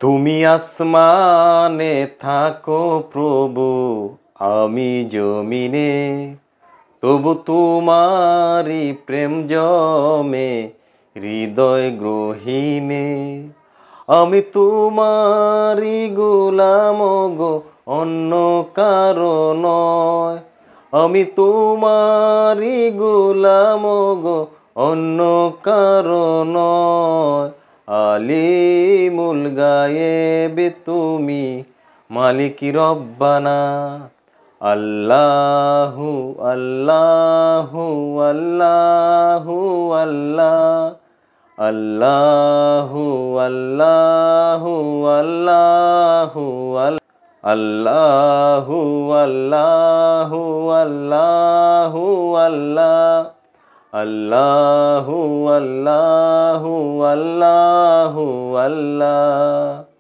তুমি আসমানে থাকো প্রভু, আমি জমিনে, তবু তোমারি প্রেম জমে হৃদয় গ্রহীনে। আমি তোমারি গোলাম গো, অন্য কারো নয়। আমি তোমারি গোলাম গো, অন্য কারো নয়। আলিমুল গায়েব তুমি, মালিক রব্বানা। আল্লাহু আল্লাহু আল্লাহু আল্লাহ, আল্লাহু আল্লাহু আল্লাহু আল্লাহু আল্লাহু আল্লাহু আল্লাহ, আল্লাহু আল্লাহু আল্লাহু আল্লাহ।